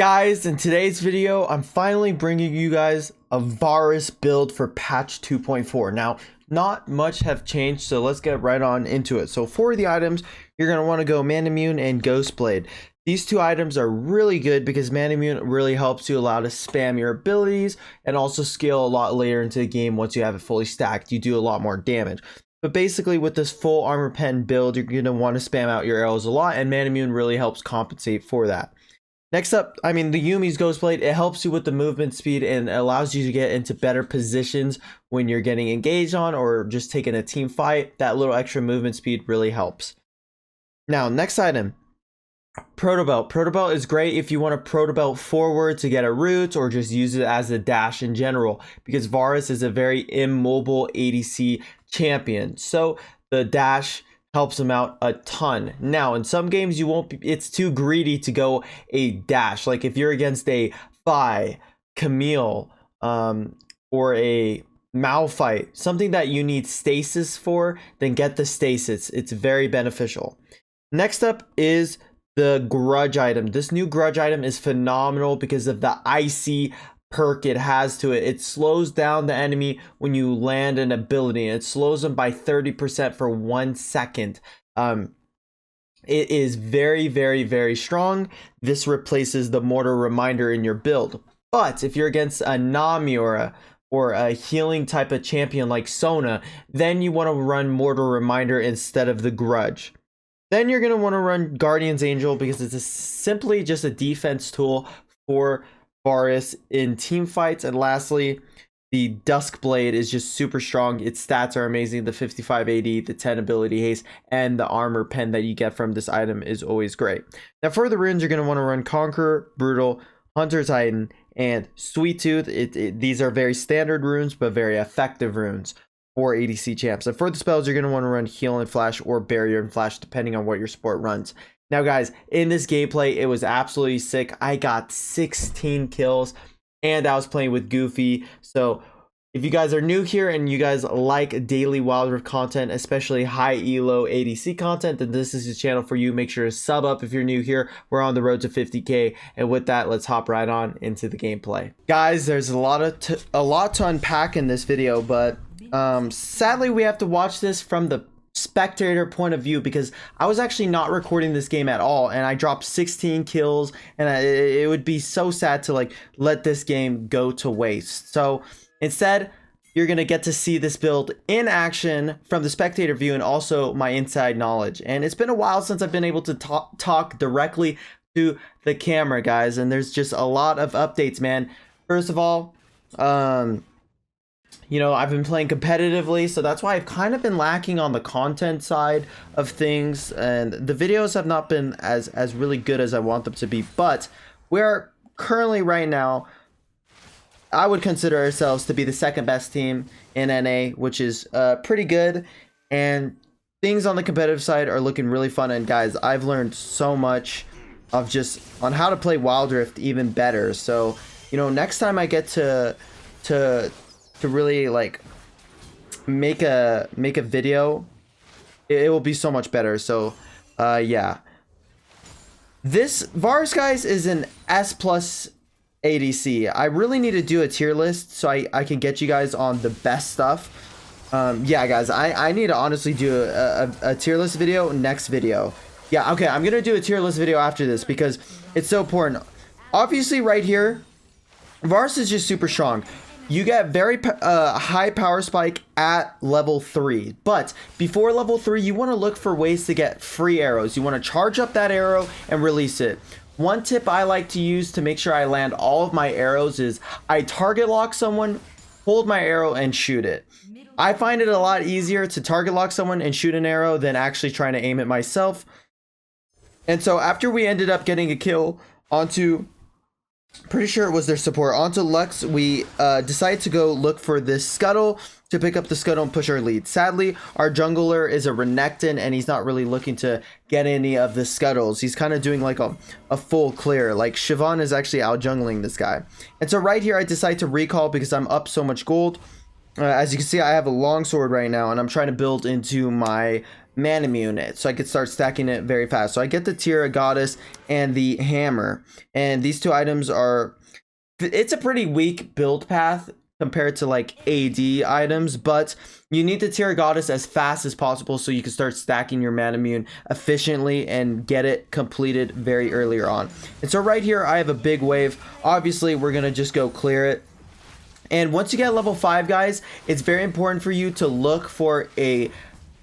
Guys, in today's video, I'm finally bringing you guys a Varus build for patch 2.4. Now, not much have changed, so let's get right on into it. So for the items, you're going to want to go Man Immune and Ghost Blade. These two items are really good because Man Immune really helps you allow to spam your abilities and also scale a lot later into the game. Once you have it fully stacked, you do a lot more damage. But basically with this full armor pen build, you're going to want to spam out your arrows a lot, and Man Immune really helps compensate for that. Next up, the Yuumi's Ghost Blade, it helps you with the movement speed and allows you to get into better positions when you're getting engaged on or just taking a team fight. That little extra movement speed really helps. Now, next item, Proto Belt. Proto Belt is great if you want to Proto Belt forward to get a root or just use it as a dash in general, because Varus is a very immobile ADC champion. So the dash helps him out a ton. Now, in some games, you won't be, it's too greedy to go a dash. Like if you're against a Vi, Camille, or a Malphite, something that you need stasis for, then get the stasis. It's very beneficial. Next up is the Grudge item. This new Grudge item is phenomenal because of the icy perk it has to it. It slows down the enemy when you land an ability, and it slows them by 30% for 1 second. It is very, very, very strong. This replaces the Mortar Reminder in your build. But if you're against a Nami or a healing type of champion like Sona, then you want to run Mortar Reminder instead of the Grudge. Then you're going to want to run Guardian's Angel because it's simply just a defense tool for Varus in team fights. And lastly, the Dusk Blade is just super strong. Its stats are amazing. The 55 AD, the 10 ability haste, and the armor pen that you get from this item is always great. Now for the runes, you're going to want to run Conqueror, Brutal, Hunter Titan, and Sweet Tooth. These are very standard runes, but very effective runes for ADC champs. And for the spells, you're going to want to run Heal and Flash or Barrier and Flash, depending on what your support runs. Now guys, in this gameplay, it was absolutely sick. I got 16 kills and I was playing with Goofy. So if you guys are new here and you guys like daily Wild Rift content, especially high elo ADC content, then this is the channel for you. Make sure to sub up if you're new here. We're on the road to 50K. And with that, let's hop right on into the gameplay. Guys, there's a lot to unpack in this video, but sadly we have to watch this from the spectator point of view because I was actually not recording this game at all, and I dropped 16 kills, and it would be so sad to like let this game go to waste. So instead, you're gonna get to see this build in action from the spectator view and also my inside knowledge. And it's been a while since I've been able to talk directly to the camera, guys, and there's just a lot of updates, man. First of all, I've been playing competitively, so that's why I've kind of been lacking on the content side of things, and the videos have not been as really good as I want them to be. But we're currently right now, I would consider ourselves to be the second best team in NA, which is pretty good, and things on the competitive side are looking really fun. And guys, I've learned so much of just on how to play Wild Rift even better. So next time I get to really like make a video, it will be so much better. So yeah, this Varus, guys, is an S+ ADC. I really need to do a tier list so I can get you guys on the best stuff. Yeah guys, I need to honestly do a tier list video next video. Yeah, okay, I'm gonna do a tier list video after this because it's so important. Obviously right here, Varus is just super strong. You get very high power spike at level 3. But before level 3, you want to look for ways to get free arrows. You want to charge up that arrow and release it. One tip I like to use to make sure I land all of my arrows is I target lock someone, hold my arrow, and shoot it. I find it a lot easier to target lock someone and shoot an arrow than actually trying to aim it myself. And so after we ended up getting a kill onto, pretty sure it was their support, onto Lux, we decided to go look for this scuttle to pick up the scuttle and push our lead. Sadly, our jungler is a Renekton, and he's not really looking to get any of the scuttles. He's kind of doing like a full clear. Like Siobhan is actually out jungling this guy. And so right here, I decide to recall because I'm up so much gold. As you can see, I have a long sword right now, and I'm trying to build into my Manamune it, so I could start stacking it very fast. So I get the Tira Goddess and the Hammer, and these two items are, it's a pretty weak build path compared to like AD items, but you need the Tira Goddess as fast as possible so you can start stacking your Manamune efficiently and get it completed very earlier on. And so right here I have a big wave. Obviously we're gonna just go clear it. And once you get level 5, guys, it's very important for you to look for a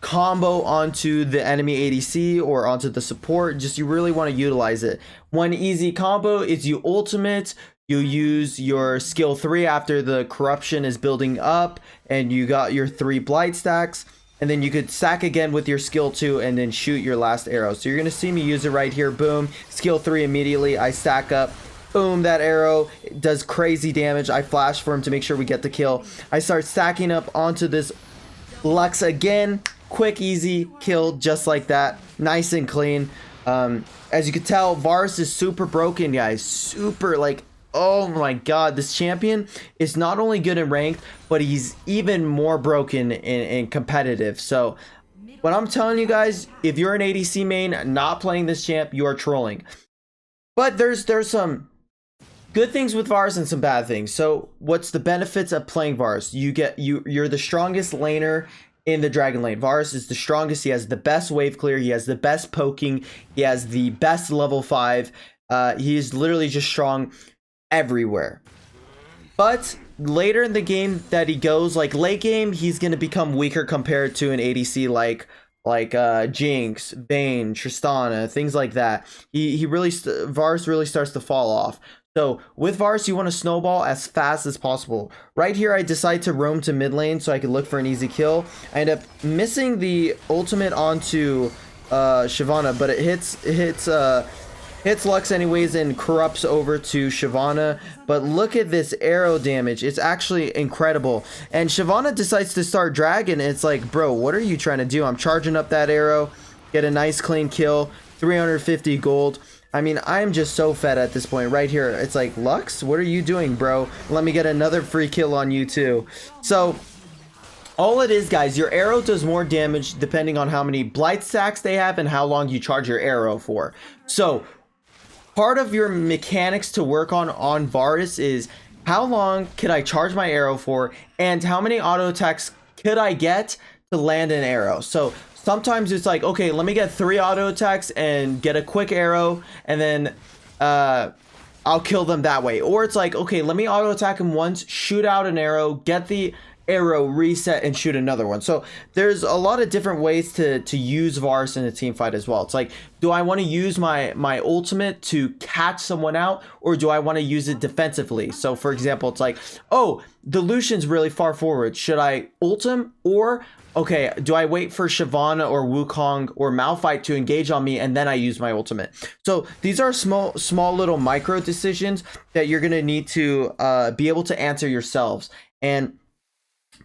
combo onto the enemy ADC or onto the support. Just, you really want to utilize it. One easy combo is you ultimate, you use your skill 3 after the corruption is building up and you got your 3 blight stacks, and then you could stack again with your skill 2 and then shoot your last arrow. So you're gonna see me use it right here. Boom, skill 3 immediately, I stack up. Boom, that arrow does crazy damage. I flash for him to make sure we get the kill. I start stacking up onto this Lux again. Quick, easy kill, just like that. Nice and clean. As you can tell, Varus is super broken, guys. Super, like, oh my god. This champion is not only good in ranked, but he's even more broken in competitive. So, what I'm telling you guys, if you're an ADC main not playing this champ, you are trolling. But there's some good things with Varus and some bad things. So what's the benefits of playing Varus? You're the strongest laner in the dragon lane. Varus is the strongest. He has the best wave clear. He has the best poking. He has the best level 5. He is literally just strong everywhere. But later in the game that he goes, like late game, he's going to become weaker compared to an ADC like Jinx, Vayne, Tristana, things like that. Varus really starts to fall off. So with Varus, you want to snowball as fast as possible. Right here, I decide to roam to mid lane so I can look for an easy kill. I end up missing the ultimate onto Shyvana, but it hits Lux anyways and corrupts over to Shyvana. But look at this arrow damage. It's actually incredible. And Shyvana decides to start dragon. It's like, bro, what are you trying to do? I'm charging up that arrow. Get a nice clean kill. 350 gold. I mean, I'm just so fed at this point. Right here, it's like, Lux, what are you doing, bro? Let me get another free kill on you too. So all it is, guys, your arrow does more damage depending on how many blight stacks they have and how long you charge your arrow for. So part of your mechanics to work on Varus is how long could I charge my arrow for, and how many auto attacks could I get to land an arrow. So sometimes it's like, okay, let me get 3 auto attacks and get a quick arrow, and then I'll kill them that way. Or it's like, okay, let me auto attack him once, shoot out an arrow, get the arrow, reset, and shoot another one. So there's a lot of different ways to use Varus in a team fight as well. It's like, do I want to use my ultimate to catch someone out, or do I want to use it defensively? So for example, it's like, oh, the Lucian's really far forward. Should I ult him, or okay, do I wait for Shyvana or Wukong or Malphite to engage on me and then I use my ultimate? So these are small little micro decisions that you're gonna need to be able to answer yourselves. And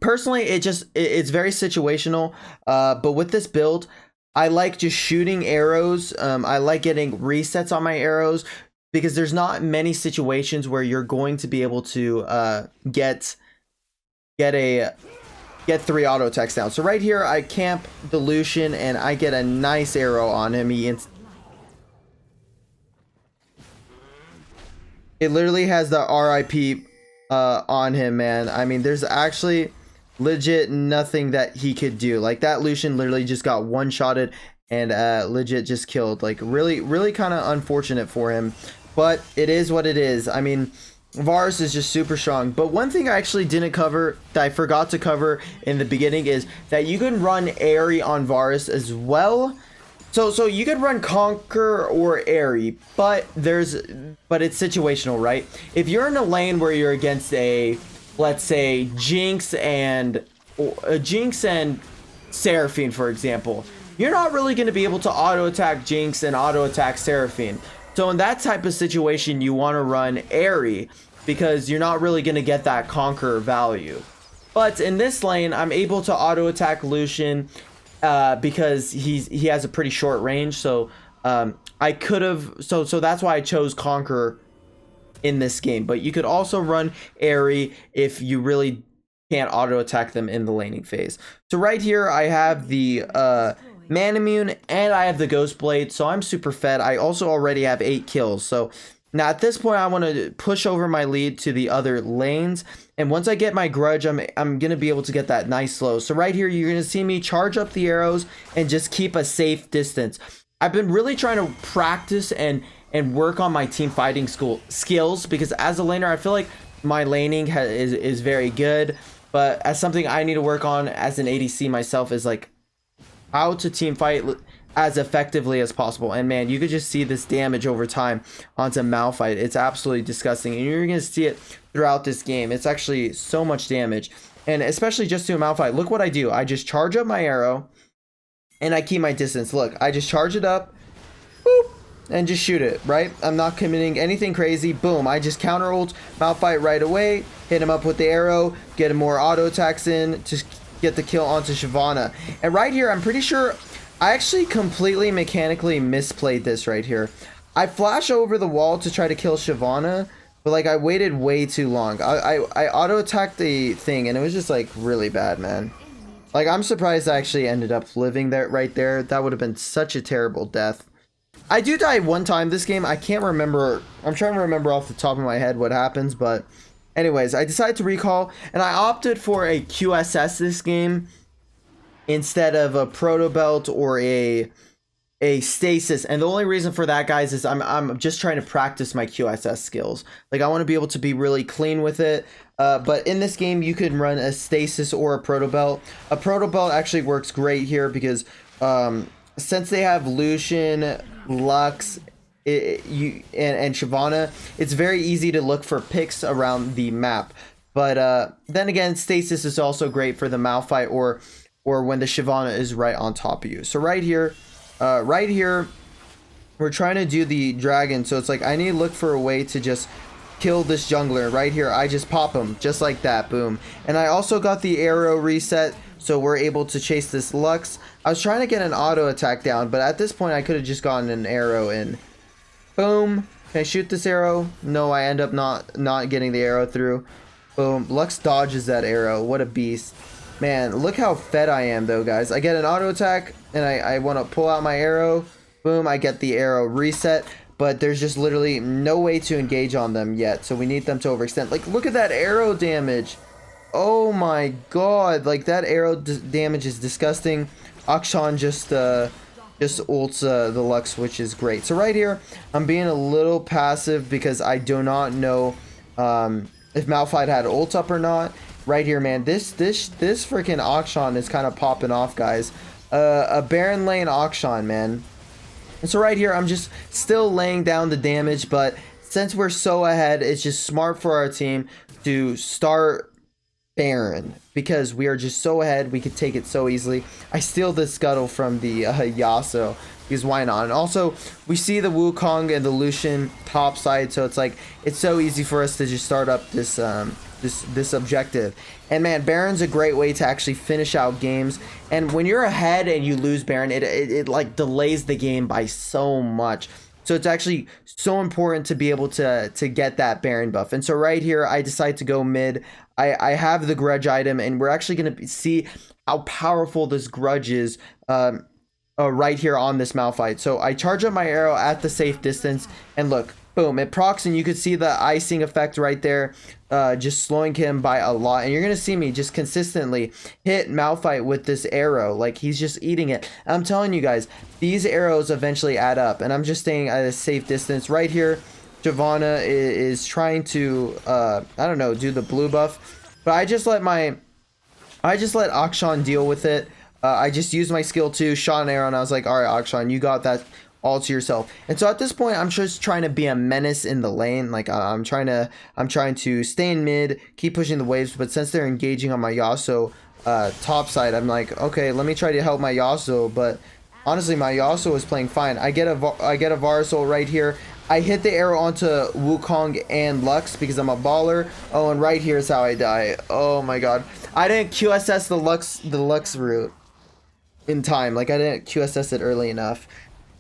personally, it's very situational. But with this build, I like just shooting arrows. I like getting resets on my arrows because there's not many situations where you're going to be able to get 3 auto attacks down. So right here, I camp the Lucian and I get a nice arrow on him. It literally has the RIP on him, man. I mean, there's actually legit nothing that he could do. Like, that Lucian literally just got one-shotted and legit just killed. Like, really kind of unfortunate for him, but it is what it is. I mean, Varus is just super strong. But one thing I actually didn't cover, that I forgot to cover in the beginning, is that you can run Airy on Varus as well. So you could run Conquer or Airy, but it's situational, right? If you're in a lane where you're against a, let's say, Jinx and Seraphine, for example, you're not really going to be able to auto attack Jinx and auto attack Seraphine. So in that type of situation, you want to run Airy because you're not really going to get that Conqueror value. But in this lane, I'm able to auto attack Lucian because he has a pretty short range. So I could have, so that's why I chose Conqueror in this game. But you could also run Airy if you really can't auto attack them in the laning phase. So right here, I have the man immune, and I have the ghost blade, so I'm super fed. I also already have 8 kills, so now at this point I want to push over my lead to the other lanes, and once I get my grudge, I'm gonna be able to get that nice slow. So right here you're gonna see me charge up the arrows and just keep a safe distance. I've been really trying to practice and work on my team fighting skills, because as a laner I feel like my laning is very good, but as something I need to work on as an ADC myself is like how to team fight as effectively as possible. And man, you could just see this damage over time onto Malphite. It's absolutely disgusting, and you're gonna see it throughout this game. It's actually so much damage, and especially just to a Malphite. Look what I do. I just charge up my arrow and I keep my distance. Look, I just charge it up, boop, and just shoot it, right? I'm not committing anything crazy. Boom, I just counter ult Malphite right away, hit him up with the arrow, get him more auto attacks in to get the kill onto Shyvana. And right here, I'm pretty sure I actually completely mechanically misplayed this right here. I flash over the wall to try to kill Shyvana, but like I waited way too long. I auto attacked the thing, and it was just like really bad, man. Like I'm surprised I actually ended up living there right there. That would have been such a terrible death. I do die one time this game. I can't remember. I'm trying to remember off the top of my head what happens, but anyways, I decided to recall, and I opted for a QSS this game instead of a proto belt or a stasis. And the only reason for that, guys, is I'm just trying to practice my QSS skills. Like I want to be able to be really clean with it. But in this game, you can run a stasis or a proto belt. A proto belt actually works great here because since they have Lucian, Lux, and Shyvana, it's very easy to look for picks around the map. But then again, stasis is also great for the Malphite or when the Shyvana is right on top of you. So right here, we're trying to do the dragon. So it's like I need to look for a way to just kill this jungler. Right here, I just pop him just like that, boom. And I also got the arrow reset, so we're able to chase this Lux. I was trying to get an auto attack down, but at this point I could have just gotten an arrow in. Boom. Can I shoot this arrow? No, I end up not getting the arrow through. Boom. Lux dodges that arrow. What a beast. Man, look how fed I am though, guys. I get an auto attack and I want to pull out my arrow. Boom, I get the arrow reset, but there's just literally no way to engage on them yet, so we need them to overextend. Like, look at that arrow damage. Oh my god, like that arrow damage is disgusting. Akshan just ults the Lux, which is great. So right here, I'm being a little passive because I do not know if Malphite had ult up or not. Right here, man, this freaking Akshan is kind of popping off, guys. A Baron lane Akshan, man. And so right here, I'm just still laying down the damage, but since we're so ahead, it's just smart for our team to start Baron because we are just so ahead. We could take it so easily. I steal the scuttle from the Yasuo because why not? And also, we see the Wukong and the Lucian top side, so it's like it's so easy for us to just start up this this objective. And man, Baron's a great way to actually finish out games, and when you're ahead and you lose Baron, it like delays the game by so much. So it's actually so important to be able to get that Baron buff. And so right here, I decide to go mid. I have the grudge item, and we're actually going to see how powerful this grudge is right here on this Malphite. So I charge up my arrow at the safe distance, and look, boom, it procs, and you could see the icing effect right there, just slowing him by a lot. And you're gonna see me just consistently hit Malphite with this arrow, like he's just eating it. And I'm telling you guys, these arrows eventually add up, and I'm just staying at a safe distance. Right here, Shyvana is trying to I don't know, do the blue buff, but I just let Akshan deal with it. I just used my skill 2, shot an arrow, and I was like, all right, Akshan, you got that all to yourself. And so at this point, I'm just trying to be a menace in the lane. Like I'm trying to stay in mid, keep pushing the waves. But since they're engaging on my Yasuo top side, I'm like, okay, let me try to help my Yasuo. But honestly, my Yasuo is playing fine. I get a Varus ult right here. I hit the arrow onto Wukong and Lux because I'm a baller. Oh, and right here is how I die. Oh my god, I didn't QSS the Lux route in time. Like I didn't QSS it early enough,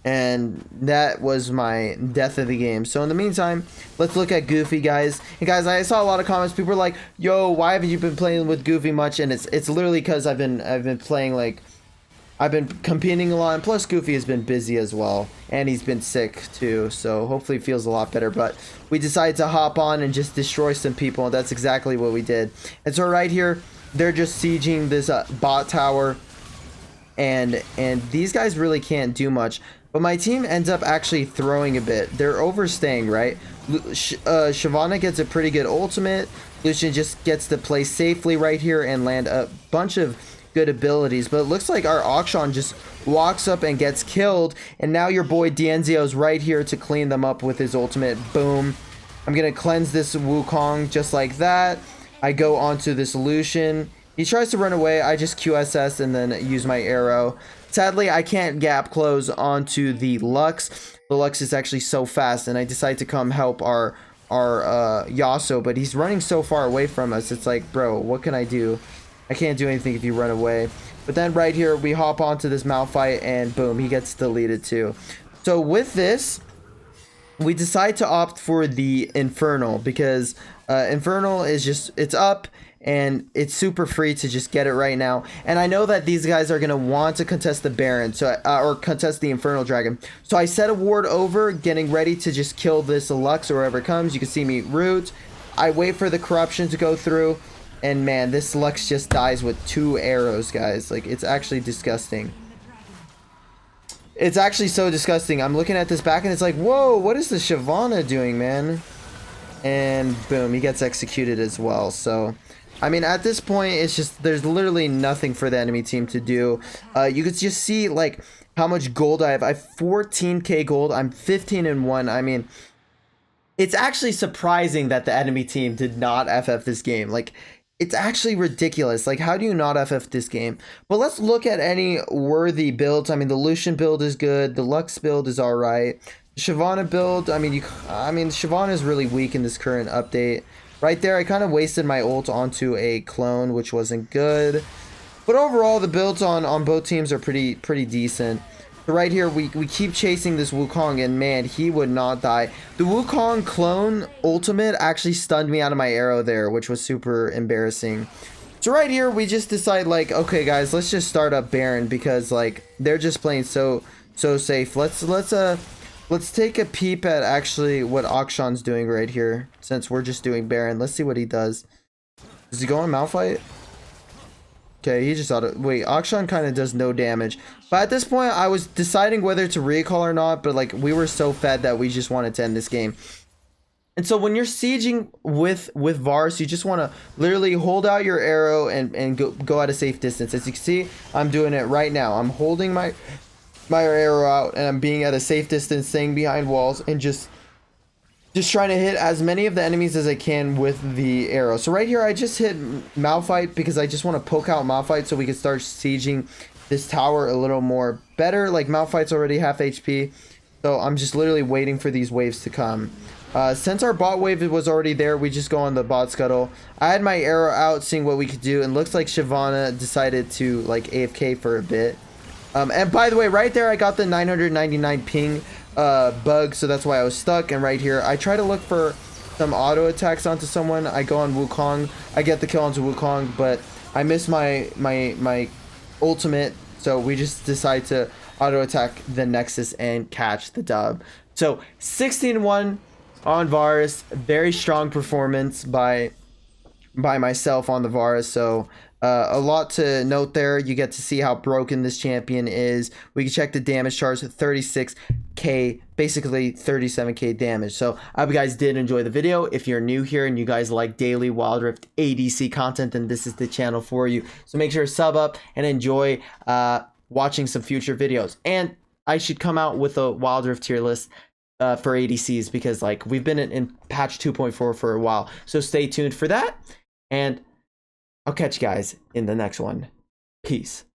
and that was my death of the game. So in the meantime, let's look at Goofy, guys. And guys, I saw a lot of comments. People were like, yo, why haven't you been playing with Goofy much? And it's literally because I've been playing like I've been competing a lot, and plus Goofy has been busy as well, and he's been sick too, so hopefully it feels a lot better. But we decided to hop on and just destroy some people, and that's exactly what we did. And so right here, they're just sieging this bot tower, and these guys really can't do much. But my team ends up actually throwing a bit. They're overstaying, right? Shyvana gets a pretty good ultimate. Lucian just gets to play safely right here and land a bunch of good abilities, but it looks like our Akshan just walks up and gets killed, and now your boy DNZio is right here to clean them up with his ultimate. Boom. I'm gonna cleanse this Wukong just like that. I go onto this Lucian. He tries to run away. I just QSS and then use my arrow. Sadly, I can't gap close onto the Lux. The Lux is actually so fast, and I decide to come help our Yasuo, but he's running so far away from us. It's like, bro, what can I do? I can't do anything if you run away. But then right here, we hop onto this Malphite, and boom, he gets deleted too. So with this, we decide to opt for the Infernal, because Infernal is just, it's up, and it's super free to just get it right now. And I know that these guys are going to want to contest the Baron, so or contest the Infernal Dragon. So I set a ward over, getting ready to just kill this Lux or whoever comes. You can see me root. I wait for the corruption to go through. And man, this Lux just dies with 2 arrows, guys. Like, it's actually disgusting. It's actually so disgusting. I'm looking at this back and it's like, whoa, what is the Shyvana doing, man? And boom, he gets executed as well. So, I mean, at this point, it's just, there's literally nothing for the enemy team to do. You could just see, like, how much gold I have. I have 14k gold. I'm 15-1. I mean, it's actually surprising that the enemy team did not FF this game. Like, it's actually ridiculous. Like, how do you not FF this game? But let's look at any worthy builds. I mean, the Lucian build is good. The Lux build is all right. Shyvana build, I mean, Shyvana is really weak in this current update. Right there, I kind of wasted my ult onto a clone, which wasn't good. But overall, the builds on both teams are pretty decent. So right here, we keep chasing this Wukong, and man, he would not die. The Wukong clone ultimate actually stunned me out of my arrow there, which was super embarrassing. So right here, we just decide, like, okay, guys, let's just start up Baron, because, like, they're just playing so safe. Let's take a peep at actually what Akshan's doing right here, since we're just doing Baron. Let's see what he does. Does he go on Malphite? Okay, he just auto. Wait, Akshan kind of does no damage. But at this point, I was deciding whether to recall or not, but like, we were so fed that we just wanted to end this game. And so when you're sieging with Varus, you just want to literally hold out your arrow and go at a safe distance. As you can see, I'm doing it right now. I'm holding my arrow out, and I'm being at a safe distance, staying behind walls, and just trying to hit as many of the enemies as I can with the arrow. So right here, I just hit Malphite because I just want to poke out Malphite so we can start sieging this tower a little more better. Like, Malphite's already half HP, so I'm just literally waiting for these waves to come. Since our bot wave was already there, we just go on the bot scuttle. I had my arrow out, seeing what we could do, and looks like Shyvana decided to, like, AFK for a bit. And by the way, right there, I got the 999 ping bug, so that's why I was stuck. And right here, I try to look for some auto attacks onto someone. I go on Wukong. I get the kill onto Wukong, but I miss my ultimate, so we just decide to auto attack the Nexus and catch the dub. So 16-1 on Varus. Very strong performance by myself on the Varus. So a lot to note there. You get to see how broken this champion is. We can check the damage charts at 36k, basically 37k damage. So I hope you guys did enjoy the video. If you're new here and you guys like daily Wild Rift ADC content, then this is the channel for you. So make sure to sub up and enjoy watching some future videos. And I should come out with a Wild Rift tier list for ADCs, because like, we've been in patch 2.4 for a while. So stay tuned for that, and I'll catch you guys in the next one. Peace.